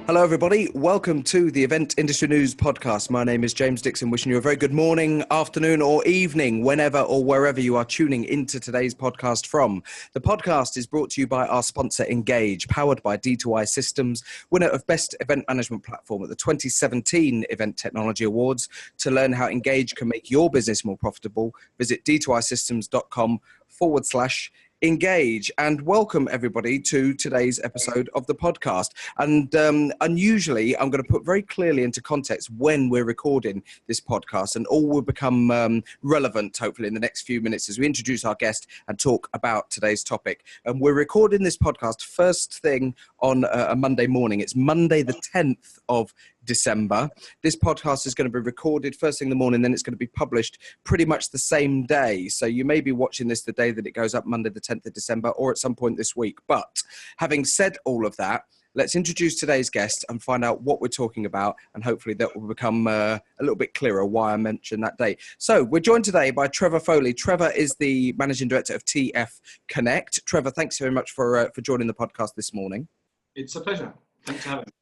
Hello, everybody. Welcome to the Event Industry News podcast. My name is James Dickson, wishing you a very good morning, afternoon, or evening, whenever or wherever you are tuning into today's podcast from. The podcast is brought to you by our sponsor, Engage, powered by D2I Systems, winner of Best Event Management Platform at the 2017 Event Technology Awards. To learn how Engage can make your business more profitable, visit d2isystems.com/engage, and welcome everybody to today's episode of the podcast. And unusually, I'm going to put very clearly into context when we're recording this podcast, and all will become relevant hopefully in the next few minutes as we introduce our guest and talk about today's topic. And we're recording this podcast first thing on a Monday morning. It's Monday the 10th of December. This podcast is going to be recorded first thing in the morning, then it's going to be published pretty much the same day. So you may be watching this the day that it goes up, Monday the 10th of December, or at some point this week. But having said all of that, let's introduce today's guest and find out what we're talking about, and hopefully that will become a little bit clearer why I mentioned that date. So we're joined today by Trevor Foley. Trevor is the Managing Director of TF Connect. Trevor, thanks very much for joining the podcast this morning. It's a pleasure. Thanks for having me.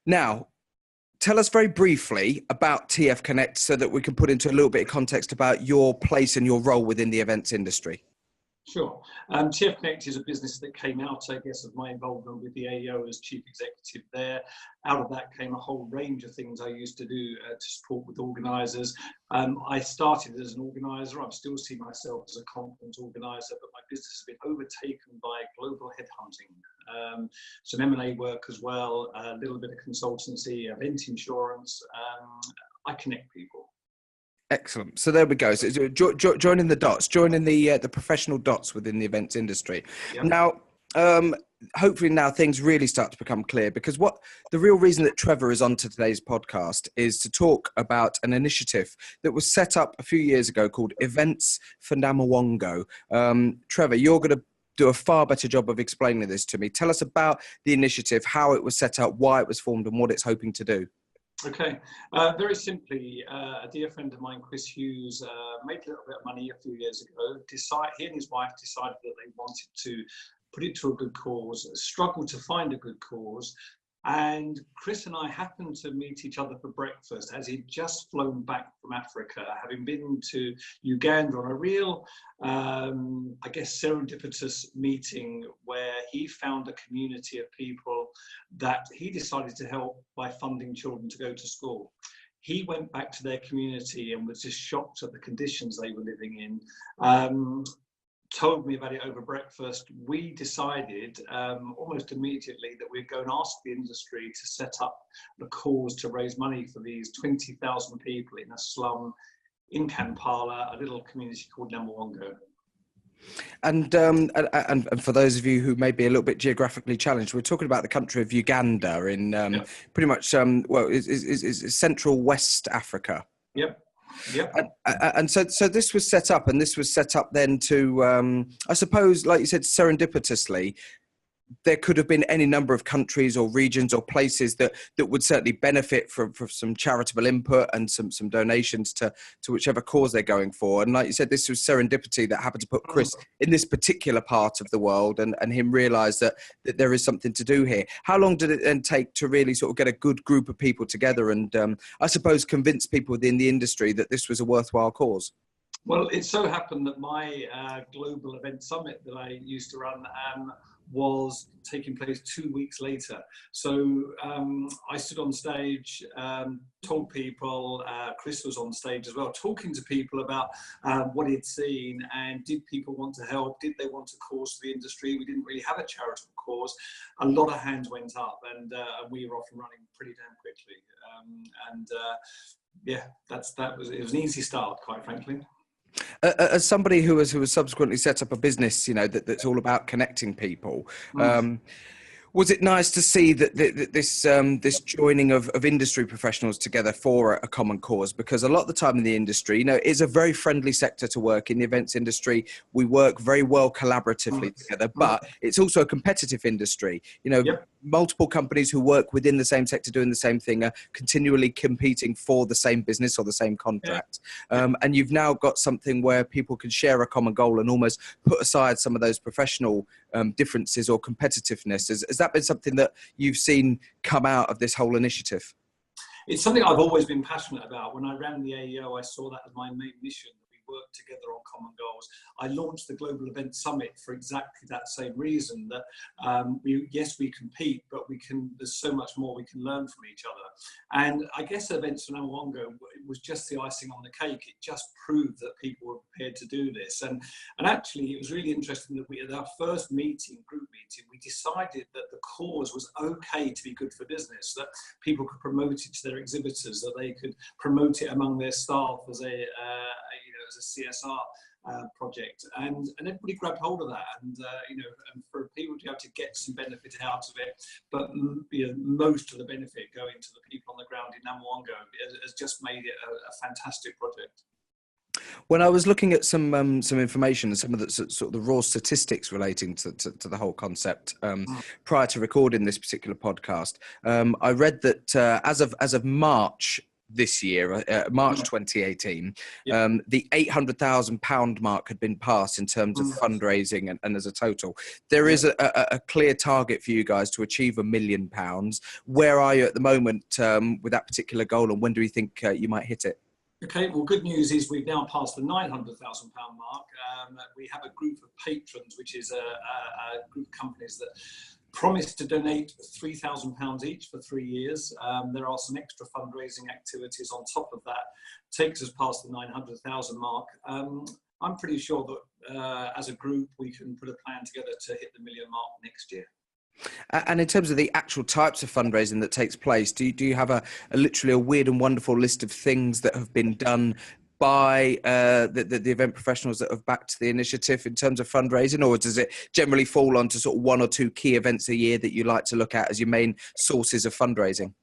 Now, tell us very briefly about TF Connect so that we can put into a little bit of context about your place and your role within the events industry. Sure. TF Connect is a business that came out, I guess, of my involvement with the AEO as chief executive there. Out of that came a whole range of things I used to do to support with organisers. I started as an organiser. I still see myself as a conference organiser, but my business has been overtaken by global headhunting. Some M&A work as well, a little bit of consultancy, event insurance. I connect people. Excellent. So there we go. So joining the dots, joining the professional dots within the events industry. Yep. Now, hopefully now things really start to become clear, because what the real reason that Trevor is on to today's podcast is to talk about an initiative that was set up a few years ago called Events for Namuwongo. Trevor, you're going to do a far better job of explaining this to me. Tell us about the initiative, how it was set up, why it was formed, and what it's hoping to do. Okay, very simply, a dear friend of mine, Chris Hughes, made a little bit of money a few years ago. He and his wife decided that they wanted to put it to a good cause, struggled to find a good cause. And Chris and I happened to meet each other for breakfast as he'd just flown back from Africa, having been to Uganda on a real, I guess, serendipitous meeting where he found a community of people that he decided to help by funding children to go to school. He went back to their community and was just shocked at the conditions they were living in. Told me about it over breakfast. We decided almost immediately that we'd go and ask the industry to set up a cause to raise money for these 20,000 people in a slum in Kampala, a little community called Namuwongo. And for those of you who may be a little bit geographically challenged, we're talking about the country of Uganda in pretty much is Central West Africa. Yep. Yep. And so this was set up, and this was set up then to, I suppose, like you said, serendipitously. There could have been any number of countries or regions or places that would certainly benefit from some charitable input and some donations to whichever cause they're going for. And like you said, this was serendipity that happened to put Chris in this particular part of the world, and him realise that there is something to do here. How long did it then take to really sort of get a good group of people together and I suppose convince people within the industry that this was a worthwhile cause? Well, it so happened that my global event summit that I used to run was taking place 2 weeks later. So I stood on stage, told people, Chris was on stage as well, talking to people about what he'd seen, and did people want to help? Did they want a cause for the industry? We didn't really have a charitable cause. A lot of hands went up, and we were off and running pretty damn quickly. It was an easy start, quite frankly. As somebody who has subsequently set up a business, that's all about connecting people, was it nice to see that this joining of industry professionals together for a common cause? Because a lot of the time in the industry, it's a very friendly sector to work in. The events industry, we work very well collaboratively together, but it's also a competitive industry. Multiple companies who work within the same sector doing the same thing are continually competing for the same business or the same contract. And you've now got something where people can share a common goal and almost put aside some of those professional differences or competitiveness. Has that been something that you've seen come out of this whole initiative? It's something I've always been passionate about. When I ran the AEO, I saw that as my main mission. Work together on common goals. I launched the Global Event Summit for exactly that same reason, that we compete, but there's so much more we can learn from each other. And I guess events for Namuwongo was just the icing on the cake. It just proved that people were prepared to do this. And actually, it was really interesting that at our first group meeting, we decided that the cause was okay to be good for business, that people could promote it to their exhibitors, that they could promote it among their staff as a CSR project, and everybody grabbed hold of that, and for people to be able to get some benefit out of it, but most of the benefit going to the people on the ground in Namuwongo has just made it a fantastic project. When I was looking at some information and some of the sort of the raw statistics relating to the whole concept prior to recording this particular podcast, I read that as of March this year, March 2018, the £800,000 mark had been passed in terms of fundraising and as a total. There is a clear target for you guys to achieve £1 million. Where are you at the moment with that particular goal, and when do you think you might hit it? Okay, well, good news is we've now passed the £900,000 mark. We have a group of patrons, which is a group of companies that promised to donate £3,000 each for 3 years. There are some extra fundraising activities on top of that. Takes us past the 900,000 mark. I'm pretty sure that as a group, we can put a plan together to hit the $1 million mark next year. And in terms of the actual types of fundraising that takes place, do you have literally a weird and wonderful list of things that have been done by the event professionals that have backed the initiative in terms of fundraising, or does it generally fall onto sort of one or two key events a year that you like to look at as your main sources of fundraising?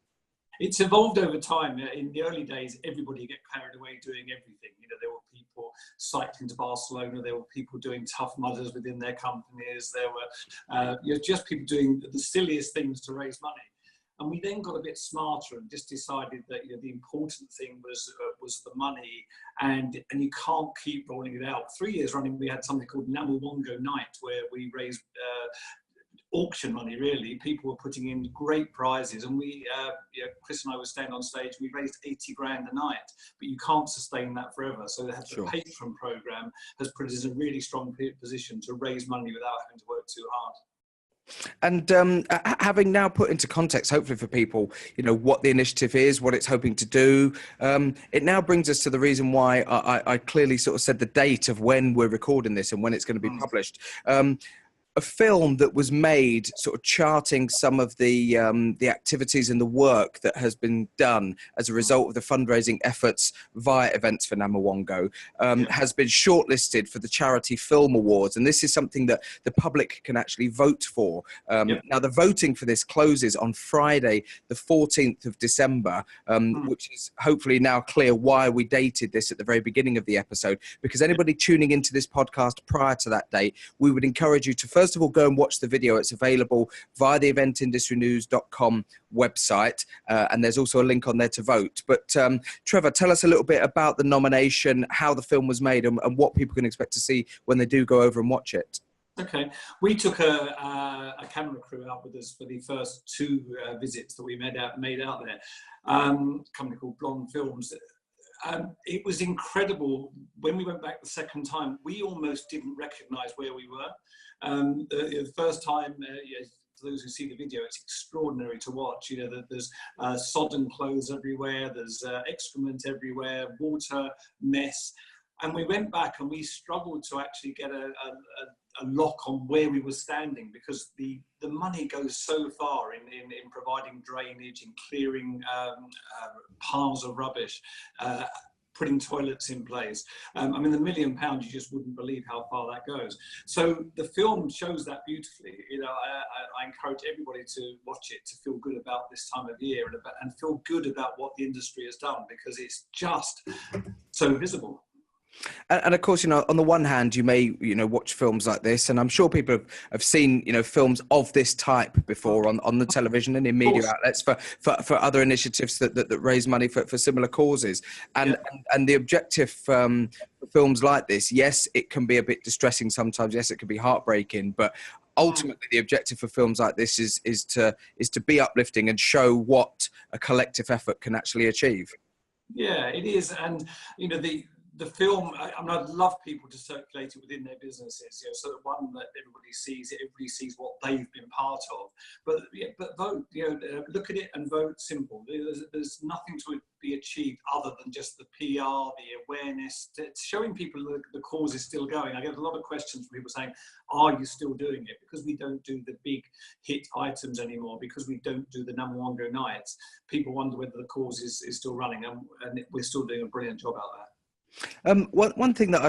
It's evolved over time. In the early days, everybody get carried away doing everything. There were people cycling to Barcelona. There were people doing Tough Mudders within their companies. There were just people doing the silliest things to raise money. And we then got a bit smarter and just decided that the important thing was the money, and you can't keep rolling it out. 3 years running, we had something called Namuwongo Night, where we raised auction money, really. People were putting in great prizes, and Chris and I were standing on stage. We raised 80 grand a night, but you can't sustain that forever. So the patron program has put us in a really strong position to raise money without having to work too hard. And having now put into context, hopefully for people, what the initiative is, what it's hoping to do, it now brings us to the reason why I clearly sort of said the date of when we're recording this and when it's going to be published. A film that was made sort of charting some of the activities and the work that has been done as a result of the fundraising efforts via Events for Namuwongo has been shortlisted for the Charity Film Awards. And this is something that the public can actually vote for. Now, the voting for this closes on Friday, the 14th of December, which is hopefully now clear why we dated this at the very beginning of the episode, because anybody tuning into this podcast prior to that date, we would encourage you to first of all go and watch the video. It's available via the eventindustrynews.com website, and there's also a link on there to vote. But Trevor, tell us a little bit about the nomination, how the film was made, and what people can expect to see when they do go over and watch it. Okay, we took a camera crew out with us for the first two visits that we made out there. A company called Blonde Films. It was incredible. When we went back the second time, we almost didn't recognise where we were. The first time, for those who see the video, it's extraordinary to watch. There's sodden clothes everywhere, there's excrement everywhere, water, mess. And we went back and we struggled to actually get a lock on where we were standing, because the money goes so far in providing drainage, in clearing piles of rubbish, putting toilets in place. I mean, the £1 million, you just wouldn't believe how far that goes. So the film shows that beautifully. I encourage everybody to watch it, to feel good about this time of year and feel good about what the industry has done, because it's just so visible. And of course, on the one hand, you may, watch films like this, and I'm sure people have seen, films of this type before on the television and in media outlets for other initiatives that raise money for similar causes. And the objective for films like this, yes, it can be a bit distressing sometimes. Yes, it can be heartbreaking, but ultimately the objective for films like this is to be uplifting and show what a collective effort can actually achieve. Yeah, it is. And, you know, the film, I mean, I'd love people to circulate it within their businesses, you know, so that one, that everybody sees it, everybody sees what they've been part of. But yeah, but vote, you know, look at it and vote. Simple. There's nothing to be achieved other than just the PR, the awareness. It's showing people that the cause is still going. I get a lot of questions from people saying, "Are you still doing it?" Because we don't do the big hit items anymore, because we don't do the Namuwongo nights. People wonder whether the cause is still running, and we're still doing a brilliant job out there. One thing that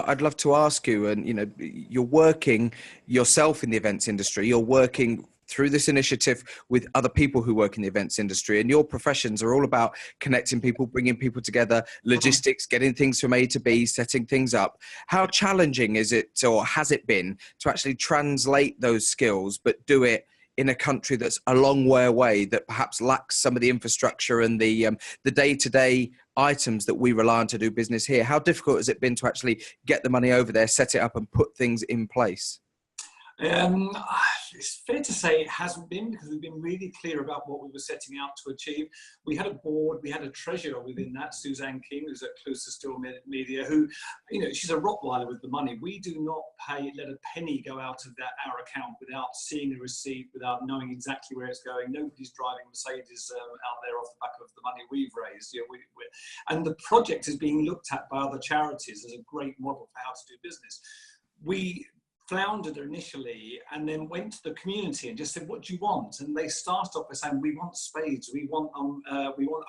I'd love to ask you, and you know, you're working yourself in the events industry, you're working through this initiative with other people who work in the events industry, and your professions are all about connecting people, bringing people together, logistics, getting things from A to B, setting things up. How challenging is it, or has it been, to actually translate those skills but do it in a country that's a long way away, that perhaps lacks some of the infrastructure and the day-to-day items that we rely on to do business here? How difficult has it been to actually get the money over there, set it up and put things in place? It's fair to say it hasn't been, because we've been really clear about what we were setting out to achieve. We had a board, we had a treasurer within that, Suzanne King, who's at Closer Still Media, who, you know, she's a Rottweiler with the money. We do not let a penny go out of our account without seeing a receipt, without knowing exactly where it's going. Nobody's driving Mercedes out there off the back of the money we've raised. You know, and the project is being looked at by other charities as a great model for how to do business. We floundered initially and then went to the community and just said, "What do you want?" And they started off by saying, "We want spades, we want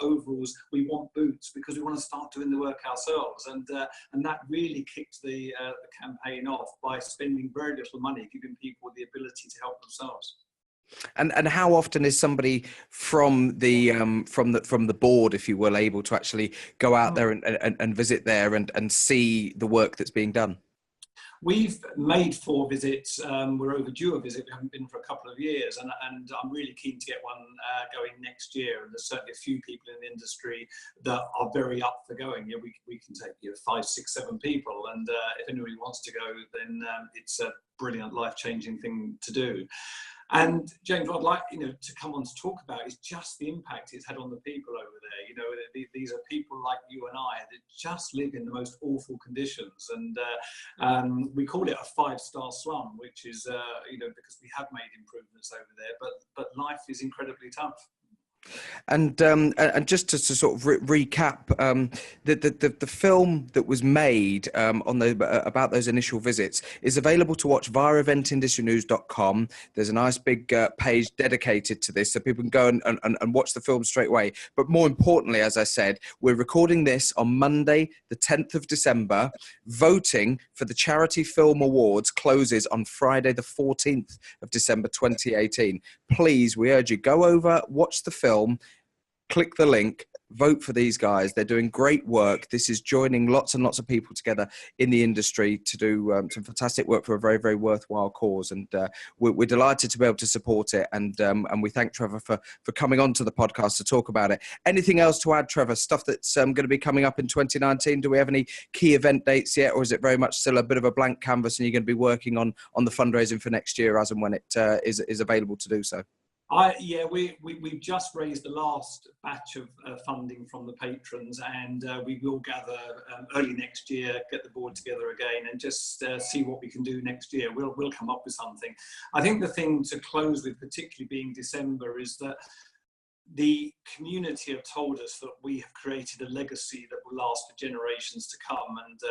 overalls, we want boots," because we want to start doing the work ourselves. And that really kicked the campaign off by spending very little money, giving people the ability to help themselves. And how often is somebody from the board, if you will, able to actually go out there and visit there and see the work that's being done? We've made 4 visits. We're overdue a visit. We haven't been for a couple of years, and I'm really keen to get one going next year. And there's certainly a few people in the industry that are very up for going. You know, we can take 5, 6, 7 people, and if anybody wants to go, then it's a brilliant, life-changing thing to do. And James, what I'd like to come on to talk about is just the impact it's had on the people over there. You know, these are people like you and I that just live in the most awful conditions, and we call it a 5-star slum, which is because we have made improvements over there, but life is incredibly tough. And just to sort of recap, the film that was made about those initial visits is available to watch via eventindustrynews.com. There's a nice big page dedicated to this, so people can go and watch the film straight away. But more importantly, as I said, we're recording this on Monday, the 10th of December. Voting for the Charity Film Awards closes on Friday, the 14th of December 2018. Please, we urge you, go over, watch the film, click the link, vote for these guys. They're doing great work. This is joining lots and lots of people together in the industry to do some fantastic work for a very, very worthwhile cause. And we're delighted to be able to support it. And we thank Trevor for coming on to the podcast to talk about it. Anything else to add, Trevor? Stuff that's going to be coming up in 2019? Do we have any key event dates yet? Or is it very much still a bit of a blank canvas and you're going to be working on the fundraising for next year as and when it is available to do so? We've just raised the last batch of funding from the patrons, and we will gather early next year, get the board together again, and just see what we can do next year. We'll come up with something. I think the thing to close with, particularly being December, is that the community have told us that we have created a legacy that will last for generations to come, and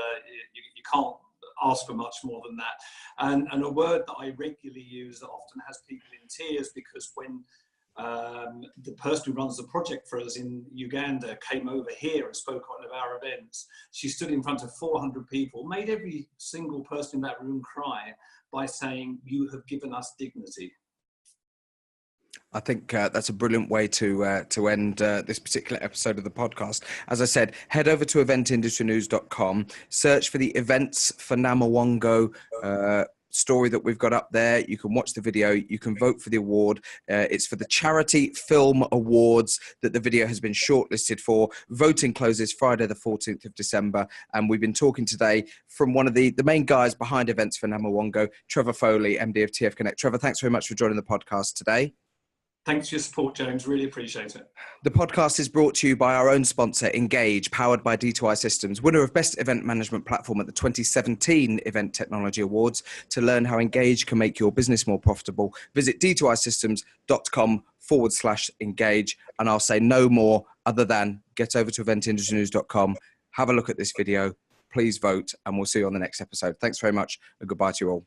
you can't ask for much more than that. And a word that I regularly use that often has people in tears, because when the person who runs the project for us in Uganda came over here and spoke on one of our events, she stood in front of 400 people, made every single person in that room cry by saying, "You have given us dignity." I think that's a brilliant way to end this particular episode of the podcast. As I said, head over to eventindustrynews.com, search for the Events for Namuwongo story that we've got up there. You can watch the video. You can vote for the award. It's for the Charity Film Awards that the video has been shortlisted for. Voting closes Friday the 14th of December. And we've been talking today from one of the main guys behind events for Namuwongo, Trevor Foley, MD of TF Connect. Trevor, thanks very much for joining the podcast today. Thanks for your support, James. Really appreciate it. The podcast is brought to you by our own sponsor, Engage, powered by D2I Systems, winner of Best Event Management Platform at the 2017 Event Technology Awards. To learn how Engage can make your business more profitable, visit d2isystems.com/engage. And I'll say no more other than get over to eventindustrynews.com, have a look at this video, please vote, and we'll see you on the next episode. Thanks very much, and goodbye to you all.